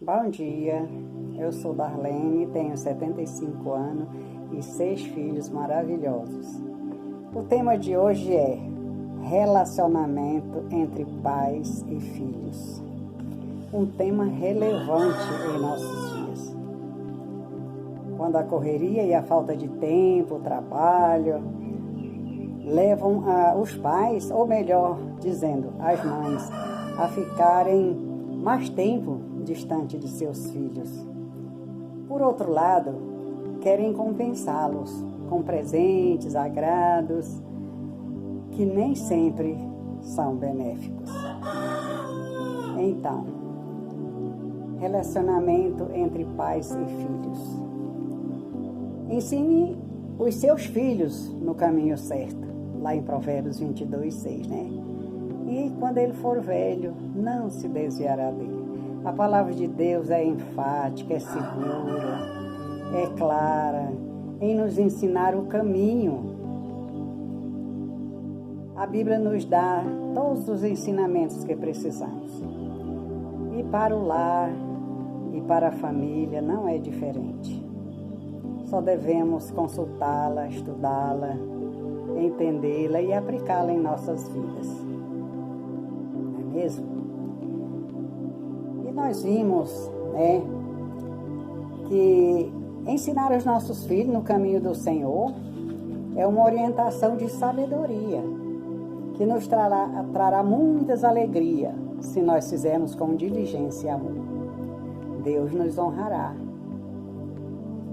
Bom dia, eu sou Darlene, tenho 75 anos e 6 filhos maravilhosos. O tema de hoje é relacionamento entre pais e filhos. Um tema relevante em nossos dias. Quando a correria e a falta de tempo, o trabalho, levam os pais, ou melhor dizendo, as mães, a ficarem mais tempo distante de seus filhos. Por outro lado, querem compensá-los com presentes, agrados, que nem sempre são benéficos. Então, relacionamento entre pais e filhos. Ensine os seus filhos no caminho certo, lá em Provérbios 22:6, né? E quando ele for velho, não se desviará dele. A palavra de Deus é enfática, é segura, é clara, em nos ensinar o caminho. A Bíblia nos dá todos os ensinamentos que precisamos. E para o lar e para a família não é diferente. Só devemos consultá-la, estudá-la, entendê-la e aplicá-la em nossas vidas. Não é mesmo? E nós vimos, que ensinar os nossos filhos no caminho do Senhor é uma orientação de sabedoria, que nos trará muitas alegrias se nós fizermos com diligência e amor. Deus nos honrará,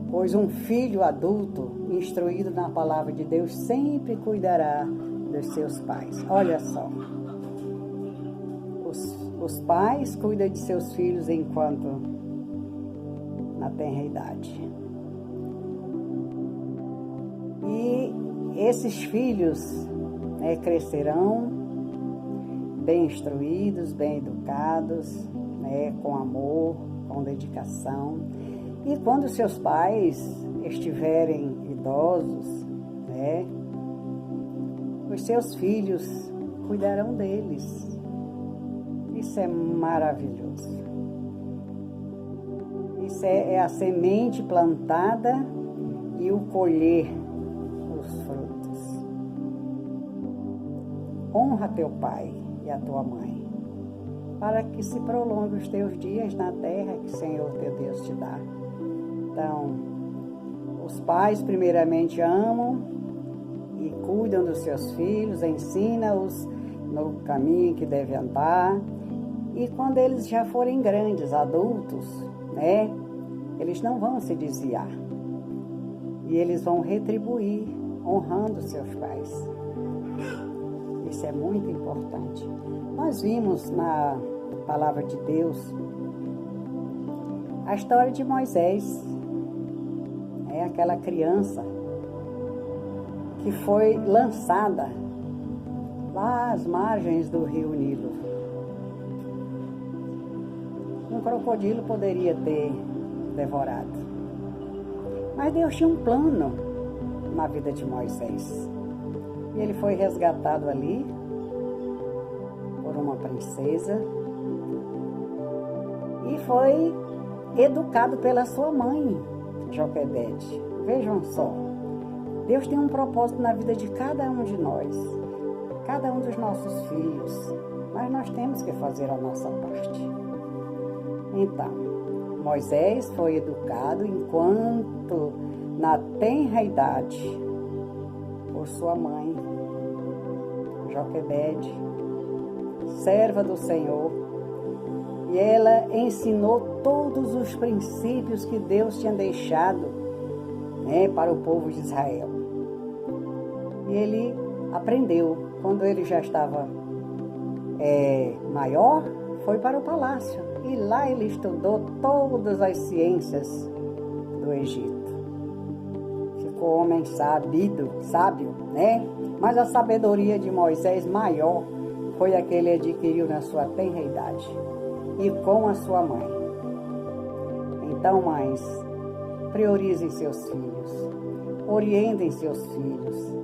pois um filho adulto, instruído na palavra de Deus, sempre cuidará dos seus pais. Olha só, os pais cuidam de seus filhos enquanto na tenra idade. E esses filhos crescerão bem instruídos, bem educados, com amor, com dedicação. E quando seus pais estiverem idosos, os seus filhos cuidarão deles. Isso é maravilhoso. Isso é a semente plantada e o colher os frutos. Honra teu pai e a tua mãe, para que se prolongue os teus dias na terra que o Senhor teu Deus te dá. Então, os pais primeiramente amam e cuidam dos seus filhos, ensina-os no caminho que deve andar. E quando eles já forem grandes, adultos, eles não vão se desviar. E eles vão retribuir, honrando seus pais. Isso é muito importante. Nós vimos na palavra de Deus a história de Moisés. Aquela criança que foi lançada lá às margens do rio Nilo. Um crocodilo poderia ter devorado. Mas Deus tinha um plano na vida de Moisés. E ele foi resgatado ali por uma princesa e foi educado pela sua mãe, Joquebede. Vejam só, Deus tem um propósito na vida de cada um de nós, cada um dos nossos filhos, mas nós temos que fazer a nossa parte. Então, Moisés foi educado enquanto na tenra idade por sua mãe, Joquebede, serva do Senhor, e ela ensinou todos os princípios que Deus tinha deixado para o povo de Israel. E ele aprendeu. Quando ele já estava maior, foi para o palácio. E lá ele estudou todas as ciências do Egito. Ficou homem sábio, Mas a sabedoria de Moisés maior foi a que ele adquiriu na sua tenra idade e com a sua mãe. Então, mães, priorizem seus filhos, orientem seus filhos,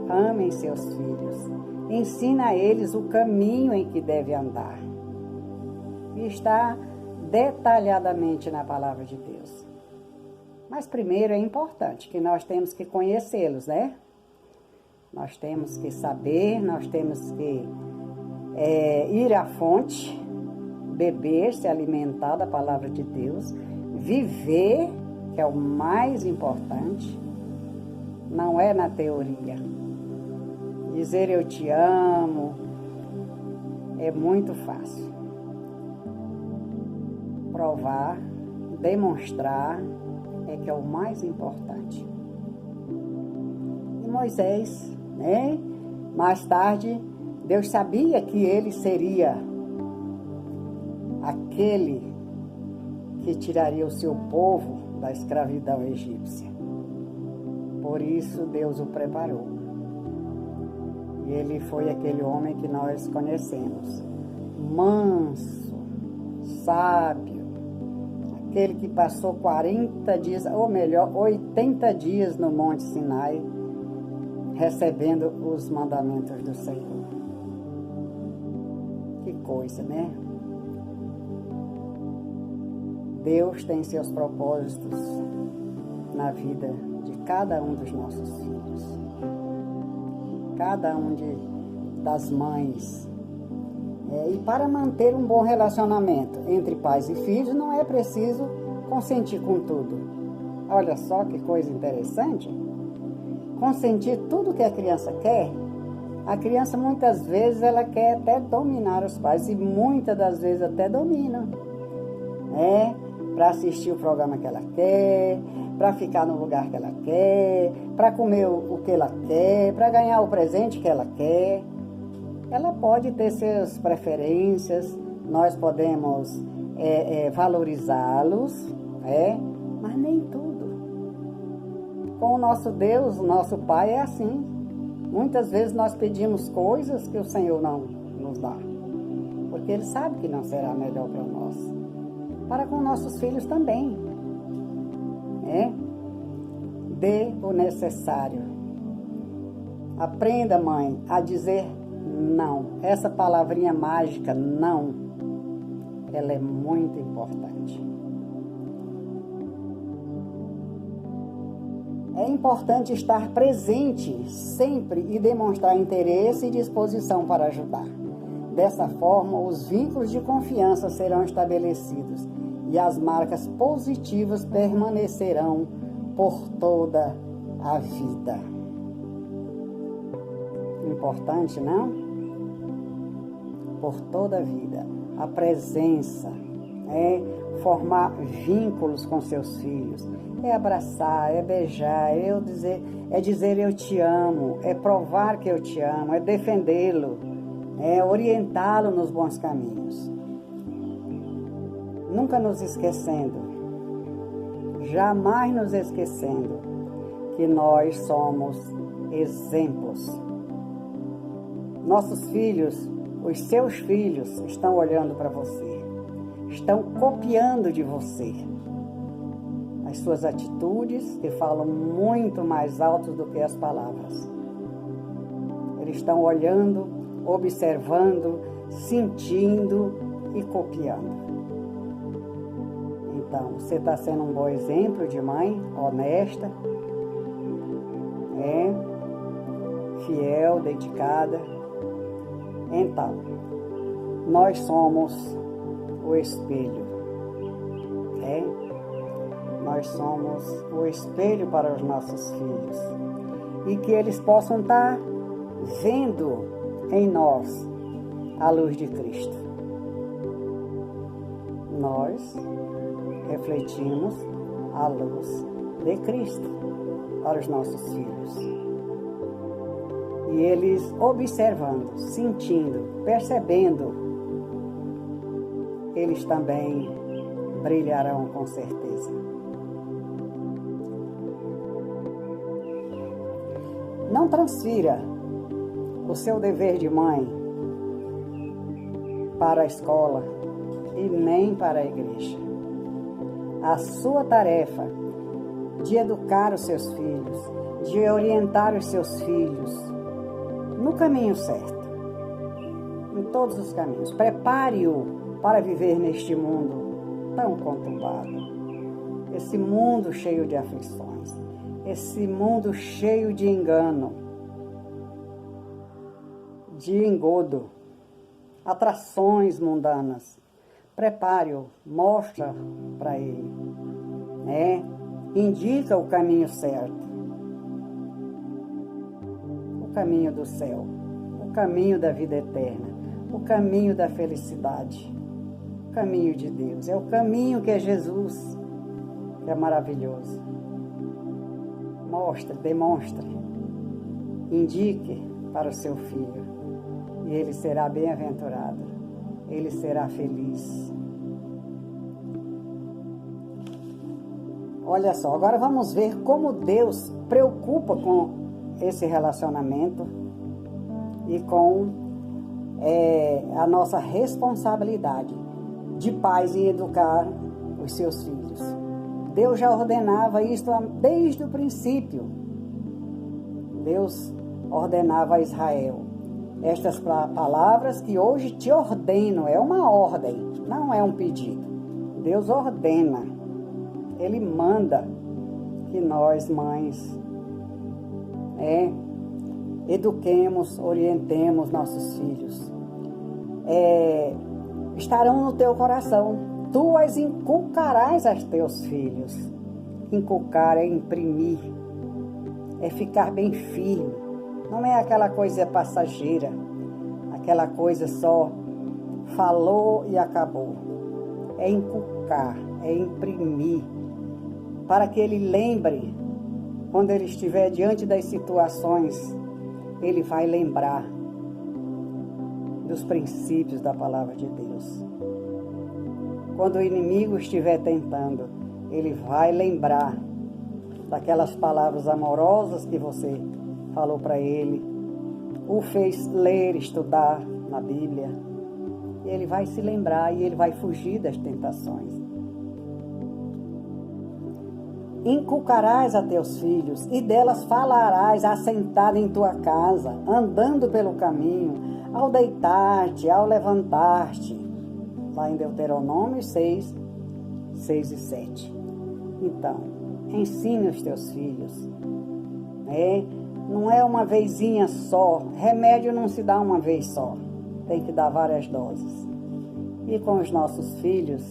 amem seus filhos, ensina a eles o caminho em que deve andar. E está detalhadamente na palavra de Deus. Mas primeiro é importante que nós temos que conhecê-los, né? Nós temos que saber, nós temos que ir à fonte, beber, se alimentar da palavra de Deus, viver, que é o mais importante, não é na teoria. Dizer eu te amo é muito fácil. Provar, demonstrar é que é o mais importante. E Moisés, né? Mais tarde, Deus sabia que ele seria aquele que tiraria o seu povo da escravidão egípcia. Por isso Deus o preparou. E ele foi aquele homem que nós conhecemos. Manso, sábio, aquele que passou 40 dias, ou melhor, 80 dias no Monte Sinai, recebendo os mandamentos do Senhor. Que coisa, né? Deus tem seus propósitos na vida de cada um dos nossos filhos. Cada um das mães. E para manter um bom relacionamento entre pais e filhos, não é preciso consentir com tudo. Olha só que coisa interessante. Consentir tudo que a criança quer. A criança, muitas vezes, ela quer até dominar os pais, e muitas das vezes até domina. Para assistir o programa que ela quer, para ficar no lugar que ela quer, para comer o que ela quer, para ganhar o presente que ela quer. Ela pode ter suas preferências, nós podemos valorizá-los, mas nem tudo. Com o nosso Deus, o nosso Pai é assim. Muitas vezes nós pedimos coisas que o Senhor não nos dá, porque Ele sabe que não será melhor para nós. Para com nossos filhos também. Dê o necessário. Aprenda, mãe, a dizer não. Essa palavrinha mágica, não, ela é muito importante. É importante estar presente sempre e demonstrar interesse e disposição para ajudar. Dessa forma, os vínculos de confiança serão estabelecidos e as marcas positivas permanecerão por toda a vida. Importante, não? Por toda a vida. A presença, formar vínculos com seus filhos, é abraçar, é beijar, é dizer eu te amo, é provar que eu te amo, é defendê-lo, é orientá-lo nos bons caminhos. Nunca nos esquecendo, jamais nos esquecendo que nós somos exemplos. Nossos filhos, os seus filhos, estão olhando para você, estão copiando de você. As suas atitudes que falam muito mais alto do que as palavras. Eles estão olhando, observando, sentindo e copiando. Então, você está sendo um bom exemplo de mãe, honesta, fiel, dedicada. Então, nós somos o espelho, Nós somos o espelho para os nossos filhos. E que eles possam estar vendo em nós a luz de Cristo. Nós refletimos a luz de Cristo para os nossos filhos. E eles observando, sentindo, percebendo, eles também brilharão com certeza. Não transfira o seu dever de mãe para a escola e nem para a igreja. A sua tarefa de educar os seus filhos, de orientar os seus filhos no caminho certo, em todos os caminhos. Prepare-o para viver neste mundo tão conturbado, esse mundo cheio de aflições, esse mundo cheio de engano, de engodo, atrações mundanas. Prepare-o, mostra para ele, né? Indica o caminho certo, o caminho do céu, o caminho da vida eterna, o caminho da felicidade, o caminho de Deus. É o caminho que é Jesus, que é maravilhoso. Mostre, demonstre, indique para o seu filho, e ele será bem-aventurado, ele será feliz. Olha só, agora vamos ver como Deus preocupa com esse relacionamento e com a nossa responsabilidade de pais em educar os seus filhos. Deus já ordenava isso desde o princípio. Deus ordenava a Israel estas palavras que hoje te ordeno. É uma ordem, não é um pedido. Deus ordena, Ele manda que nós, mães, eduquemos, orientemos nossos filhos. Estarão no teu coração, tu as inculcarás aos teus filhos. Inculcar é imprimir, é ficar bem firme. Não é aquela coisa passageira, aquela coisa só falou e acabou. É inculcar, é imprimir, para que ele lembre, quando ele estiver diante das situações, ele vai lembrar dos princípios da palavra de Deus. Quando o inimigo estiver tentando, ele vai lembrar daquelas palavras amorosas que você falou para ele, o fez ler, estudar na Bíblia, e ele vai se lembrar e ele vai fugir das tentações. Inculcarás a teus filhos, e delas falarás assentado em tua casa, andando pelo caminho, ao deitar-te, ao levantar-te. Lá em Deuteronômio 6, 6 e 7. Então, ensine os teus filhos. Não é uma vezinha só. Remédio não se dá uma vez só. Tem que dar várias doses. E com os nossos filhos,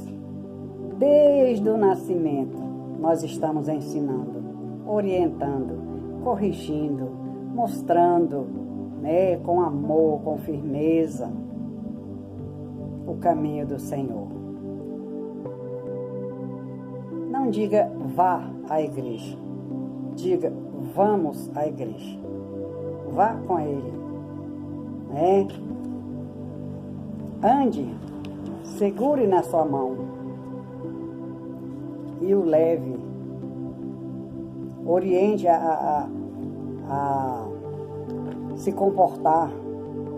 desde o nascimento, nós estamos ensinando, orientando, corrigindo, mostrando, com amor, com firmeza, o caminho do Senhor. Não diga vá à igreja, diga vamos à igreja. Vá com ele, ande, segure na sua mão e o leve, oriente a se comportar,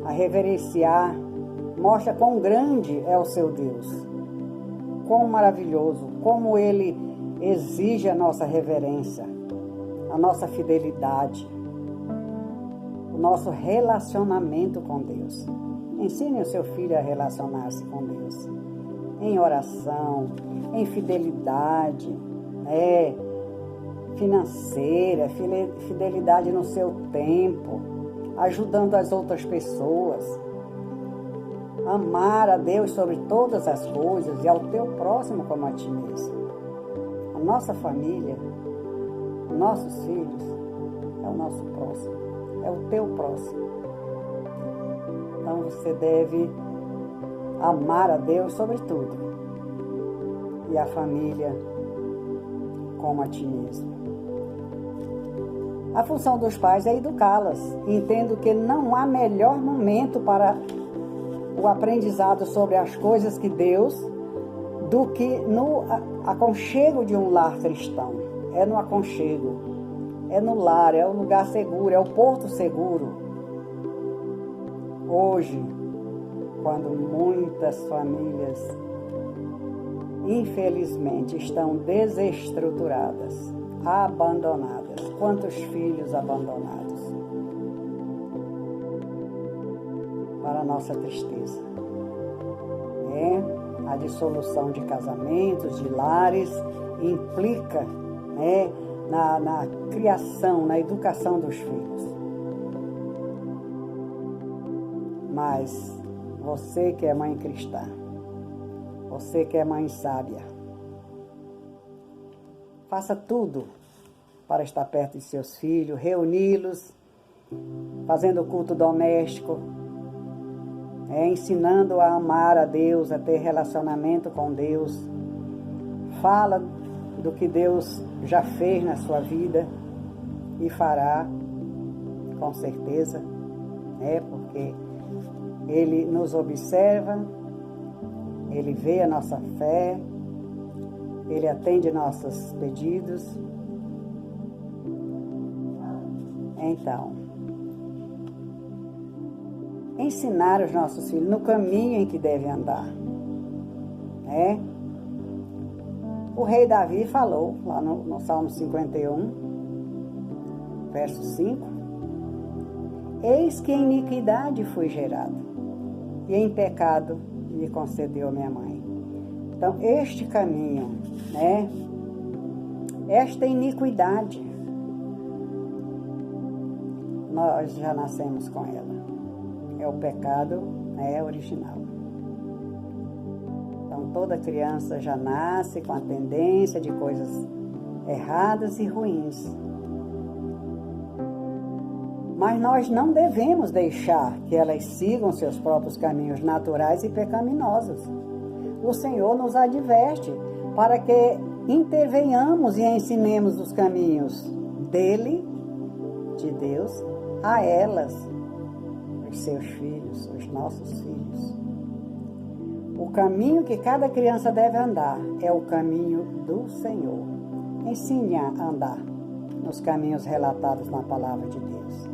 a reverenciar. Mostra quão grande é o seu Deus, quão maravilhoso, como Ele exige a nossa reverência, a nossa fidelidade, o nosso relacionamento com Deus. Ensine o seu filho a relacionar-se com Deus, em oração, em fidelidade, financeira, fidelidade no seu tempo, ajudando as outras pessoas. Amar a Deus sobre todas as coisas e ao teu próximo como a ti mesmo. A nossa família, nossos filhos, é o nosso próximo, é o teu próximo. Então você deve amar a Deus sobre tudo e a família como a ti mesmo. A função dos pais é educá-las. Entendo que não há melhor momento para o aprendizado sobre as coisas de Deus do que no aconchego de um lar cristão. É no aconchego, é no lar, é o lugar seguro, é o porto seguro. Hoje, quando muitas famílias, infelizmente, estão desestruturadas, abandonadas, quantos filhos abandonados, para nossa tristeza. a dissolução de casamentos, de lares, implica, né, na criação, na educação dos filhos. Mas você que é mãe cristã, você que é mãe sábia, faça tudo para estar perto de seus filhos, reuni-los, fazendo culto doméstico, ensinando a amar a Deus, a ter relacionamento com Deus. Fala do que Deus já fez na sua vida e fará, com certeza, porque Ele nos observa, Ele vê a nossa fé, Ele atende nossos pedidos. Então, ensinar os nossos filhos no caminho em que devem andar, né? O rei Davi falou lá no Salmo 51, verso 5: eis que em iniquidade fui gerado, e em pecado me concedeu minha mãe. Então, este caminho, né? Esta iniquidade, nós já nascemos com ela. É o pecado, original. Então, toda criança já nasce com a tendência de coisas erradas e ruins. Mas nós não devemos deixar que elas sigam seus próprios caminhos naturais e pecaminosos. O Senhor nos adverte para que intervenhamos e ensinemos os caminhos dele, de Deus, a elas, os seus filhos, os nossos filhos. O caminho que cada criança deve andar é o caminho do Senhor. Ensine a andar nos caminhos relatados na palavra de Deus.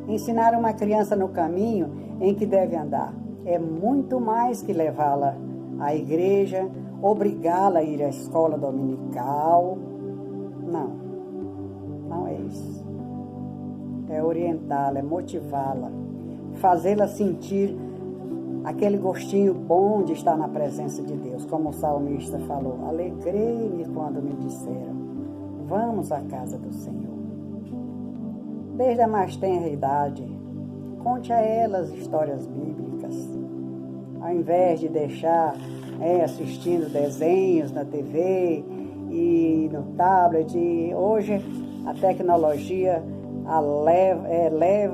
Ensinar uma criança no caminho em que deve andar é muito mais que levá-la à igreja, obrigá-la a ir à escola dominical. Não é isso. É orientá-la, é motivá-la, fazê-la sentir aquele gostinho bom de estar na presença de Deus. Como o salmista falou: alegrei-me quando me disseram, vamos à casa do Senhor. Desde a mais tenra idade, conte a elas histórias bíblicas. Ao invés de deixar assistindo desenhos na TV e no tablet, hoje a tecnologia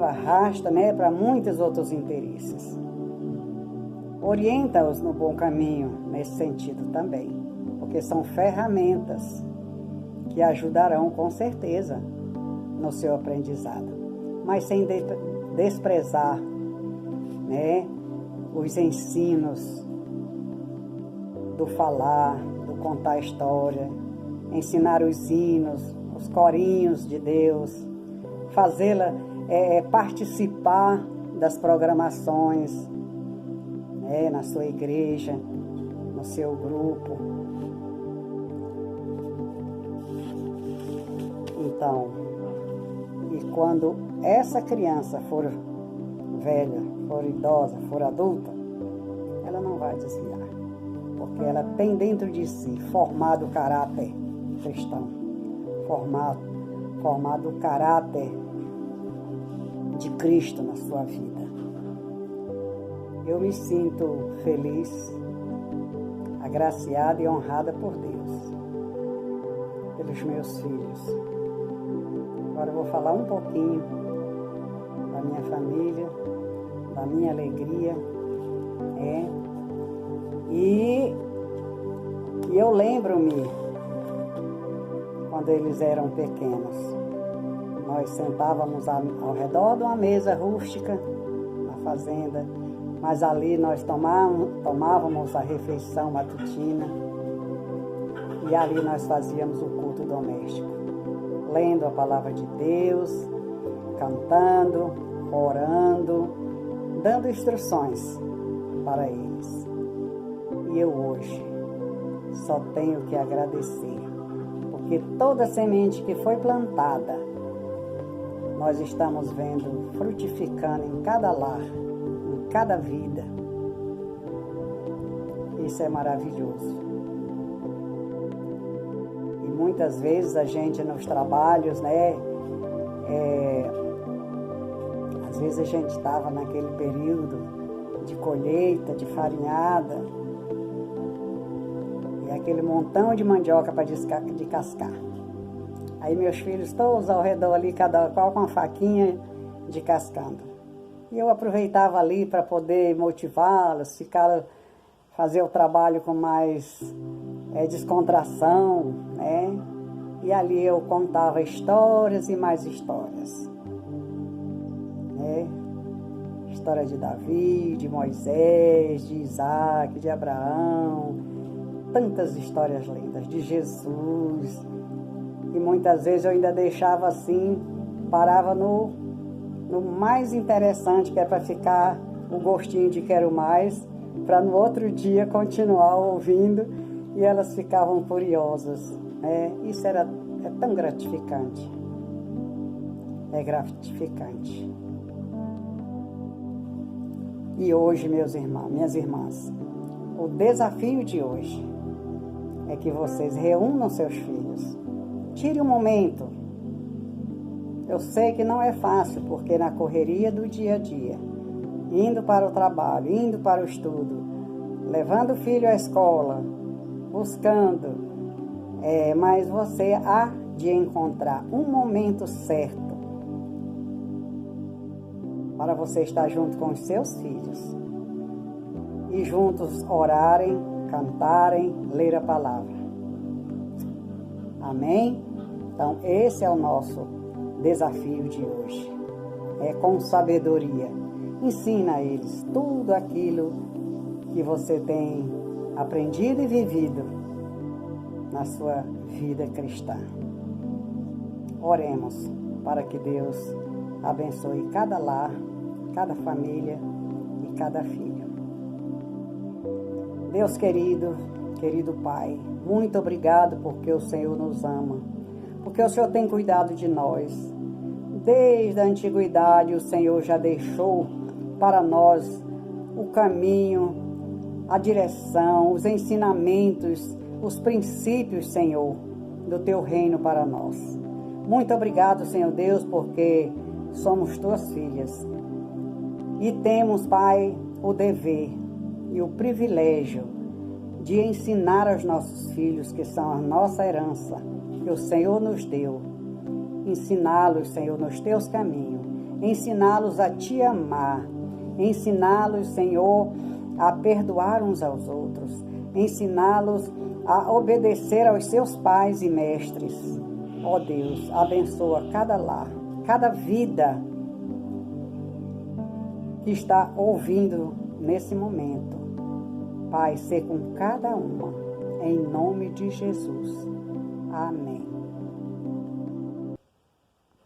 arrasta para muitos outros interesses. Orienta-os no bom caminho nesse sentido também, porque são ferramentas que ajudarão com certeza no seu aprendizado, mas sem desprezar, os ensinos do falar, do contar história, ensinar os hinos, os corinhos de Deus, fazê-la participar das programações, na sua igreja, no seu grupo. Então, e quando essa criança for velha, for idosa, for adulta, ela não vai desviar, porque ela tem dentro de si formado o caráter cristão, formado o caráter de Cristo na sua vida. Eu me sinto feliz, agraciada e honrada por Deus, pelos meus filhos. Agora eu vou falar um pouquinho da minha família, da minha alegria, e eu lembro-me quando eles eram pequenos. Nós sentávamos ao redor de uma mesa rústica na fazenda, mas ali nós tomávamos a refeição matutina e ali nós fazíamos o culto doméstico, lendo a palavra de Deus, cantando, orando, dando instruções para eles. E eu hoje só tenho que agradecer, porque toda semente que foi plantada, nós estamos vendo frutificando em cada lar, em cada vida. E Isso é maravilhoso. E muitas vezes a gente nos trabalhos, né? Às vezes a gente estava naquele período de colheita, de farinhada, e aquele montão de mandioca para descascar. Aí meus filhos todos ao redor ali, cada qual com uma faquinha descascando. E eu aproveitava ali para poder motivá-los, fazer o trabalho com mais descontração, né? E ali eu contava histórias e mais histórias, né? História de Davi, de Moisés, de Isaac, de Abraão, tantas histórias lindas, de Jesus. E muitas vezes eu ainda deixava assim, parava no mais interessante, que é para ficar o gostinho de quero mais, para no outro dia continuar ouvindo, e elas ficavam curiosas, né? Isso é tão gratificante. É gratificante. E hoje, meus irmãos, minhas irmãs, o desafio de hoje é que vocês reúnam seus filhos. Tire um momento. Eu sei que não é fácil, porque na correria do dia a dia, indo para o trabalho, indo para o estudo, levando o filho à escola, buscando, mas você há de encontrar um momento certo para você estar junto com os seus filhos e juntos orarem, cantarem, ler a palavra. Amém? Então, esse é o nosso desafio de hoje. É com sabedoria. Ensina a eles tudo aquilo que você tem aprendido e vivido na sua vida cristã. Oremos para que Deus abençoe cada lar, cada família e cada filho. Deus querido Pai, muito obrigado porque o Senhor nos ama, porque o Senhor tem cuidado de nós. Desde a antiguidade o Senhor já deixou para nós o caminho, a direção, os ensinamentos, os princípios, Senhor, do Teu reino para nós. Muito obrigado, Senhor Deus, porque somos Tuas filhas e temos, Pai, o dever e o privilégio de ensinar aos nossos filhos, que são a nossa herança, que o Senhor nos deu. Ensiná-los, Senhor, nos Teus caminhos. Ensiná-los a Te amar. Ensiná-los, Senhor, a perdoar uns aos outros. Ensiná-los a obedecer aos seus pais e mestres. Ó Deus, abençoa cada lar, cada vida que está ouvindo nesse momento. Pai, ser com cada uma, em nome de Jesus. Amém.